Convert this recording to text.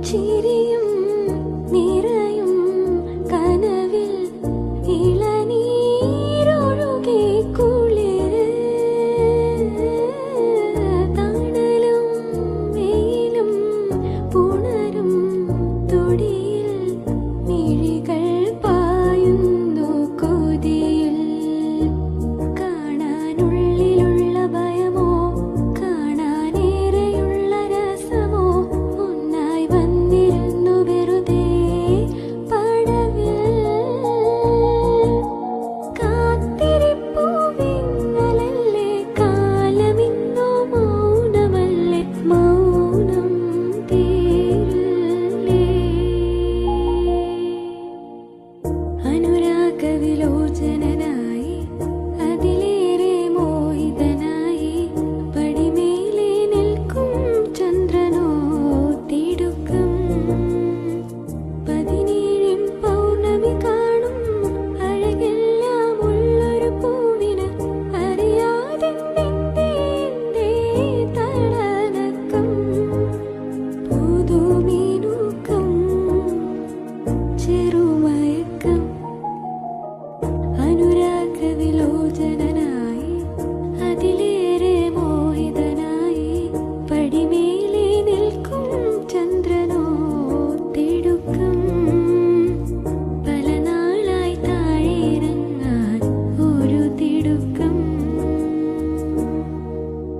ചിരിയും നിറയും കനവിൽ ഇളനീരൊഴുകി കുളിര് തണലും വെയിലും പുണരും തൊടിയിൽ മിഴികൾ പായുന്നു കൊതിയിൽ കാണാനുള്ളിലുള്ള ഭയമോ കാണാനേറെയുള്ള രസമോ ഒന്നായി വന്നിരുന്നു വെറുതെ പടവിൽ കാത്തിരിപ്പു വിങ്ങലല്ലേ കാലമിന്നോ മൗനമല്ലേ മൗനം തീരില്ലേ അനുരാഗവിലോചനായി അതിലേറെ മോഹിതനായി പടിമേലെ നിൽക്കും ചന്ദ്രനോ തിടുക്കം 17 പൗർണമി കാണും അഴകെല്ലാം ഉള്ളൊരു പൂവിന് അറിയാതെ തടനക്കം പുതുമീനുക്കം ചെറു